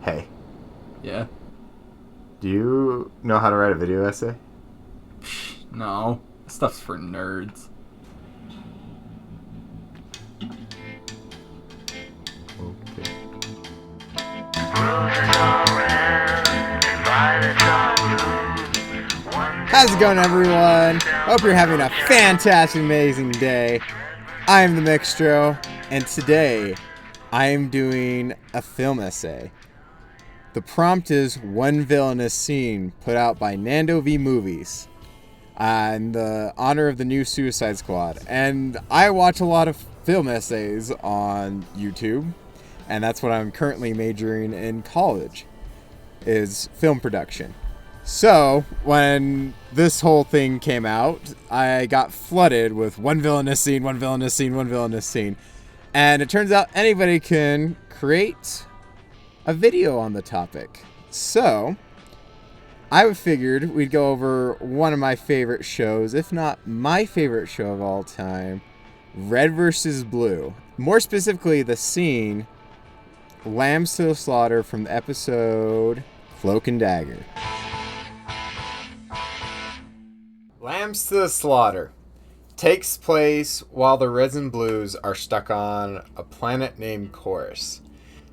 Hey, Yeah. do you know how to write a video essay? No. This stuff's for nerds. Okay. How's it going, everyone? Hope you're having a fantastic, amazing day. I'm the Mixtro, and today I am doing a film essay. The prompt is one villainous scene put out by Nando V Movies in the honor of the new Suicide Squad. And I watch a lot of film essays on YouTube, and that's what I'm currently majoring in college, is film production. So, when this whole thing came out, I got flooded with one villainous scene, one villainous scene, one villainous scene. And it turns out anybody can create a video on the topic. So, I figured we'd go over one of my favorite shows, if not my favorite show of all time, Red vs. Blue. More specifically, the scene, Lambs to the Slaughter from the episode Cloak and Dagger. Lambs to the Slaughter takes place while the Reds and Blues are stuck on a planet named Chorus.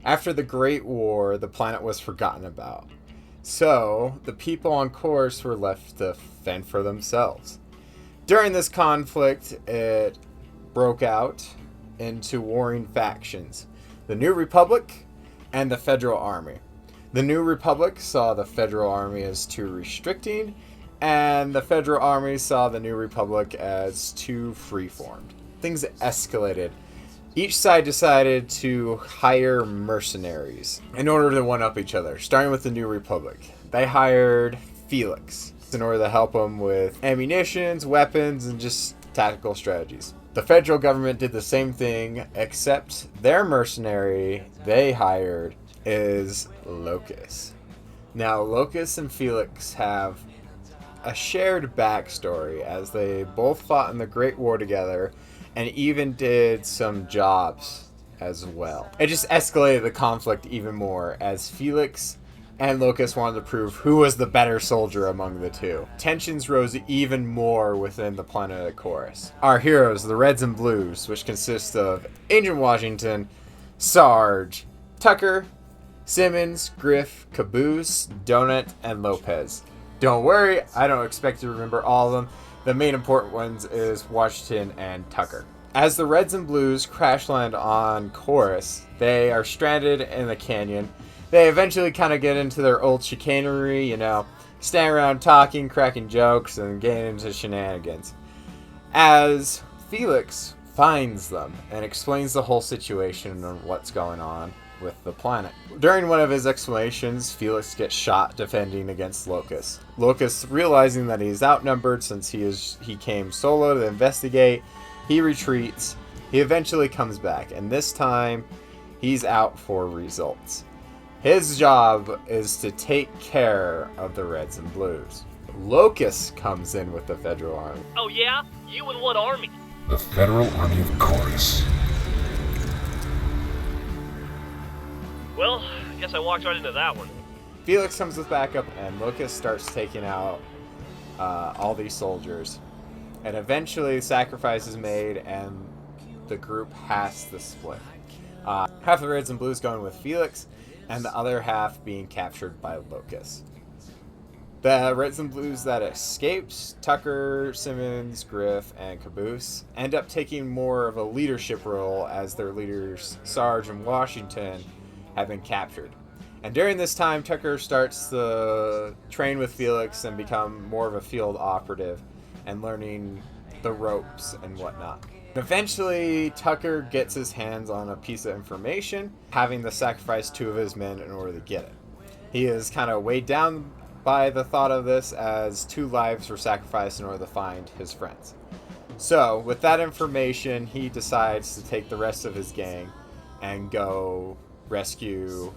After the Great War, the planet was forgotten about. So, the people on Chorus were left to fend for themselves. During this conflict, it broke out into warring factions: the New Republic and the Federal Army. The New Republic saw the Federal Army as too restricting, and the Federal Army saw the New Republic as too free-formed. Things escalated. Each side decided to hire mercenaries in order to one-up each other, starting with the New Republic. They hired Felix in order to help them with ammunitions, weapons, and just tactical strategies. The federal government did the same thing, except their mercenary they hired is Locus. Now, Locus and Felix have a shared backstory, as they both fought in the Great War together and even did some jobs as well. It just escalated the conflict even more, as Felix and Locus wanted to prove who was the better soldier among the two. Tensions rose even more within the planet of Chorus. Our heroes, the Reds and Blues, which consist of Agent Washington, Sarge, Tucker, Simmons, Griff, Caboose, Donut, and Lopez. Don't worry, I don't expect you to remember all of them. The main important ones is Washington and Tucker. As the Reds and Blues crash land on Chorus, they are stranded in the canyon. They eventually kind of get into their old chicanery, stand around talking, cracking jokes, and getting into shenanigans. As Felix finds them and explains the whole situation and what's going on with the planet. During one of his explanations, Felix gets shot defending against Locus. Locus, realizing that he's outnumbered since he came solo to investigate, he retreats. He eventually comes back, and this time he's out for results. His job is to take care of the Reds and Blues. Locus comes in with the Federal Army. Oh yeah? You and what army? The Federal Army of Chorus. Well, I guess I walked right into that one. Felix comes with backup, and Locus starts taking out all these soldiers. And eventually, sacrifice is made, and the group has to split. Half the Reds and Blues going with Felix, and the other half being captured by Locus. The Reds and Blues that escaped, Tucker, Simmons, Griff, and Caboose, end up taking more of a leadership role, as their leaders, Sarge and Washington, have been captured. And during this time, Tucker starts to train with Felix and become more of a field operative and learning the ropes and whatnot. Eventually, Tucker gets his hands on a piece of information, having to sacrifice two of his men in order to get it. He is kind of weighed down by the thought of this, as two lives were sacrificed in order to find his friends. So, with that information, he decides to take the rest of his gang and go rescue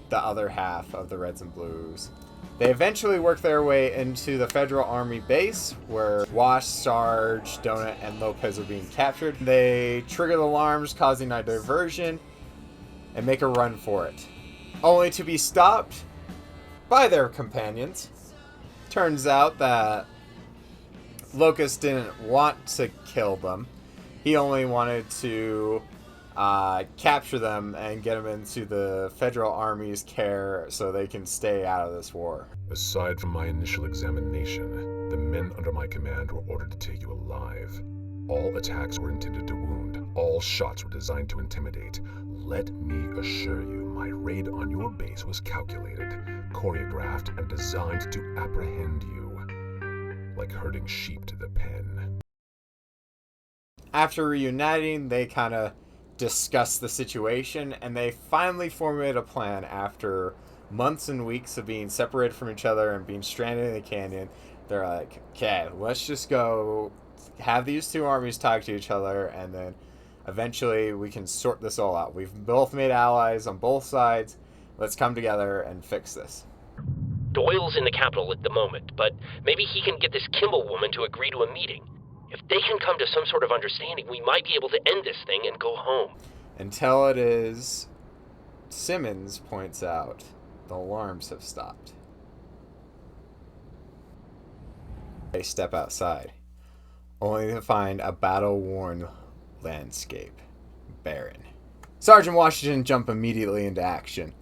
the other half of the Reds and Blues. They eventually work their way into the Federal Army base, where Wash, Sarge, Donut, and Lopez are being captured. They trigger the alarms, causing a diversion, and make a run for it. only to be stopped by their companions. Turns out that Locus didn't want to kill them. He only wanted to capture them and get them into the Federal Army's care so they can stay out of this war. Aside from my initial examination, the men under my command were ordered to take you alive. All attacks were intended to wound. All shots were designed to intimidate. Let me assure you, my raid on your base was calculated, choreographed, and designed to apprehend you, like herding sheep to the pen. After reuniting, they kind of discuss the situation, and they finally formulate a plan after months and weeks of being separated from each other and being stranded in the canyon. They're like, okay, let's just go have these two armies talk to each other, and then eventually we can sort this all out. We've both made allies on both sides. Let's come together and fix this. Doyle's in the capital at the moment, but maybe he can get this Kimball woman to agree to a meeting. If they can come to some sort of understanding, we might be able to end this thing and go home. Until it is, Simmons points out, the alarms have stopped. They step outside, only to find a battle-worn landscape, barren. Sergeant Washington jumps immediately into action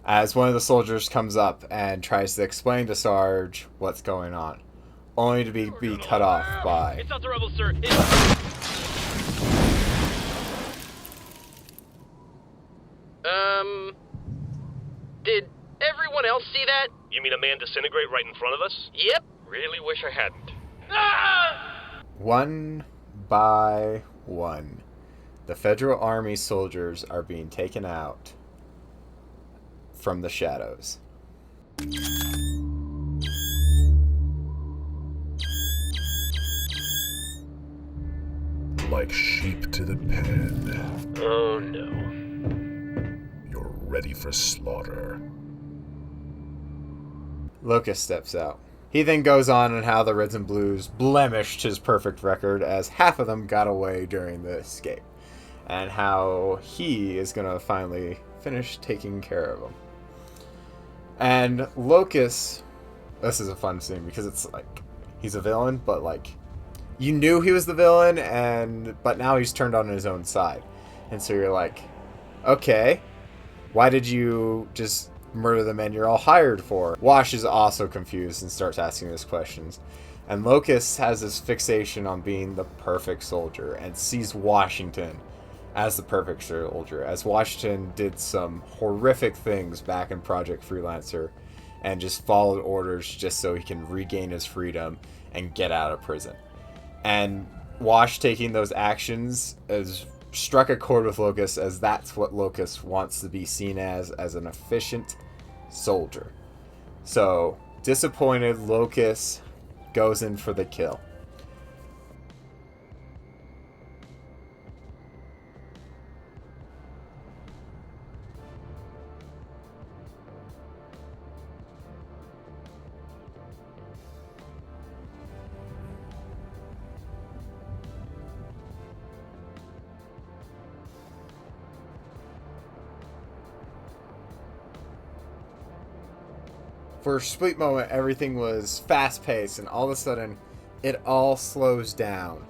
as one of the soldiers comes up and tries to explain to Sarge what's going on, only to be cut off by... It's not the rebels, sir. Did everyone else see that? You mean a man disintegrate right in front of us? Yep. Really wish I hadn't. One by one, the Federal Army soldiers are being taken out from the shadows. Like sheep to the pen. Oh no. You're ready for slaughter. Locus steps out. He then goes on how the Reds and Blues blemished his perfect record as half of them got away during the escape, and how he is going to finally finish taking care of them. And Locus, this is a fun scene because it's like he's a villain, but like you knew he was the villain, but now he's turned on his own side, and so you're like, okay, why did you just murder the men you're all hired for? Wash is also confused and starts asking us questions. And Locus has this fixation on being the perfect soldier and sees Washington as the perfect soldier, as Washington did some horrific things back in Project Freelancer and just followed orders just so he can regain his freedom and get out of prison. And Wash taking those actions has struck a chord with Locus, as that's what Locus wants to be seen as an efficient soldier. So, disappointed, Locus goes in for the kill. For a split moment, everything was fast-paced, and all of a sudden, it all slows down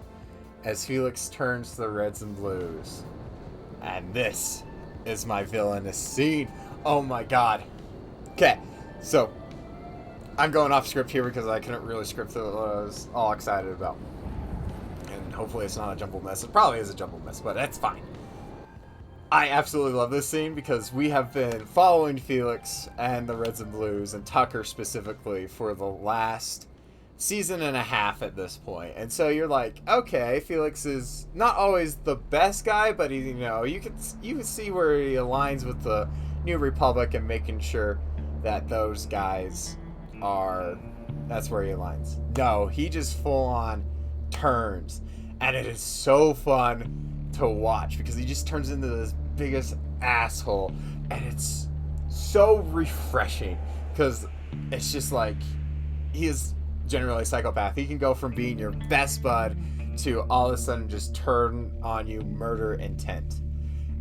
as Felix turns to the Reds and Blues. And this is my villainous scene. Oh my god. Okay, so I'm going off script here because I couldn't really script what I was all excited about. And hopefully it's not a jumbled mess. It probably is a jumbled mess, but that's fine. I absolutely love this scene because we have been following Felix and the Reds and Blues, and Tucker specifically, for the last season and a half at this point. And so you're like, okay, Felix is not always the best guy, but he, you can see where he aligns with the New Republic and making sure that those guys that's where he aligns. No, he just full on turns, and it is so fun to watch because he just turns into this biggest asshole, and it's so refreshing because it's just like he is generally a psychopath. He can go from being your best bud to all of a sudden just turn on you murder intent.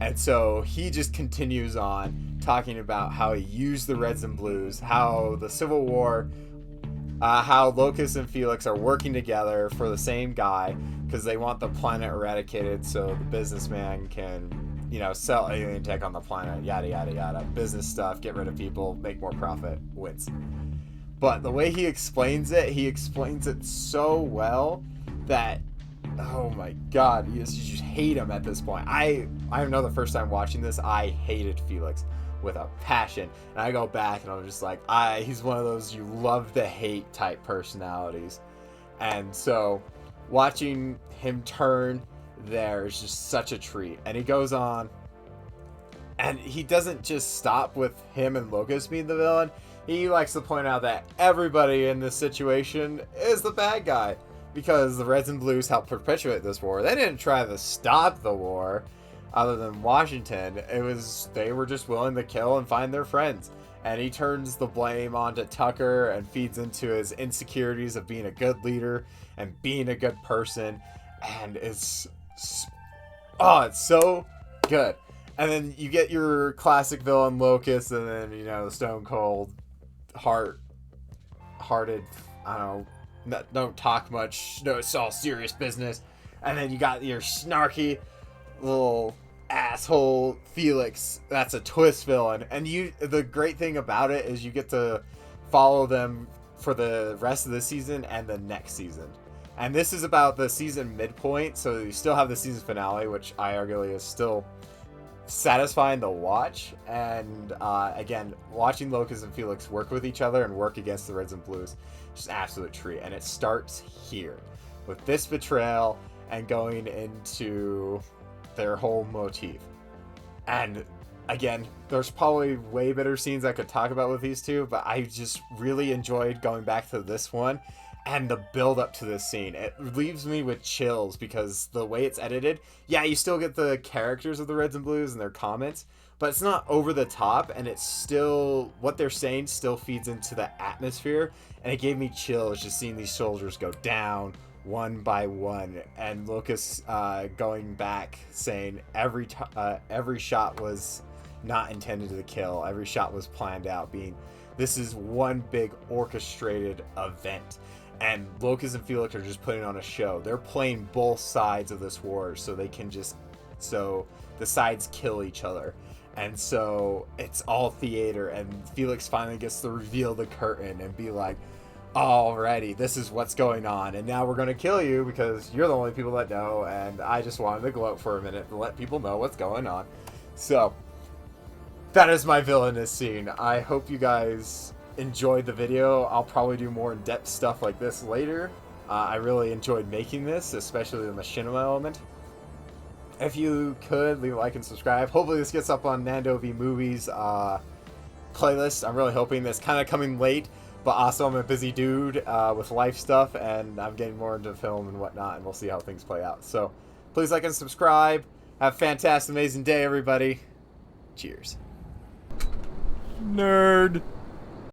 And so he just continues on talking about how he used the Reds and Blues, how the Civil War, how Locus and Felix are working together for the same guy because they want the planet eradicated so the businessman can, sell alien tech on the planet, yada, yada, yada. Business stuff, get rid of people, make more profit, wins. But the way he explains it so well that, oh my god, you just hate him at this point. I know the first time watching this, I hated Felix with a passion. And I go back and I'm just like, he's one of those you love to hate type personalities. And so watching him turn there is just such a treat. And he goes on, and he doesn't just stop with him and Locus being the villain. He likes to point out that everybody in this situation is the bad guy, because the Reds and Blues helped perpetuate this war. They didn't try to stop the war, other than Washington. They were just willing to kill and find their friends. And he turns the blame onto Tucker and feeds into his insecurities of being a good leader and being a good person. And it's so good. And then you get your classic villain Locus, and then, the Stone Cold, hearted, don't talk much, no, it's all serious business. And then you got your snarky little asshole Felix, that's a twist villain. And the great thing about it is you get to follow them for the rest of the season and the next season. And this is about the season midpoint, so you still have the season finale, which I arguably is still satisfying to watch. And again, watching Locus and Felix work with each other and work against the Reds and Blues, just an absolute treat. And it starts here with this betrayal and going into their whole motif. And again, there's probably way better scenes I could talk about with these two, but I just really enjoyed going back to this one and the build up to this scene. It leaves me with chills because the way it's edited, yeah, you still get the characters of the Reds and Blues and their comments, but it's not over the top, and it's still, what they're saying still feeds into the atmosphere. And it gave me chills just seeing these soldiers go down one by one, and Locus going back saying every shot was not intended to kill, every shot was planned out, being this is one big orchestrated event. And Locus and Felix are just putting on a show. They're playing both sides of this war so the sides kill each other. And so it's all theater, and Felix finally gets to reveal the curtain and be like, alrighty, this is what's going on, and now we're going to kill you because you're the only people that know, and I just wanted to gloat for a minute to let people know what's going on. So that is my villainous scene. I hope you guys enjoyed the video. I'll probably do more in-depth stuff like this later. I really enjoyed making this, especially the machinima element. If you could, leave a like and subscribe. Hopefully this gets up on Nando V Movies playlist. I'm really hoping this kind of coming late, but also I'm a busy dude with life stuff, and I'm getting more into film and whatnot, and we'll see how things play out. So please like and subscribe. Have a fantastic, amazing day, everybody. Cheers. Nerd.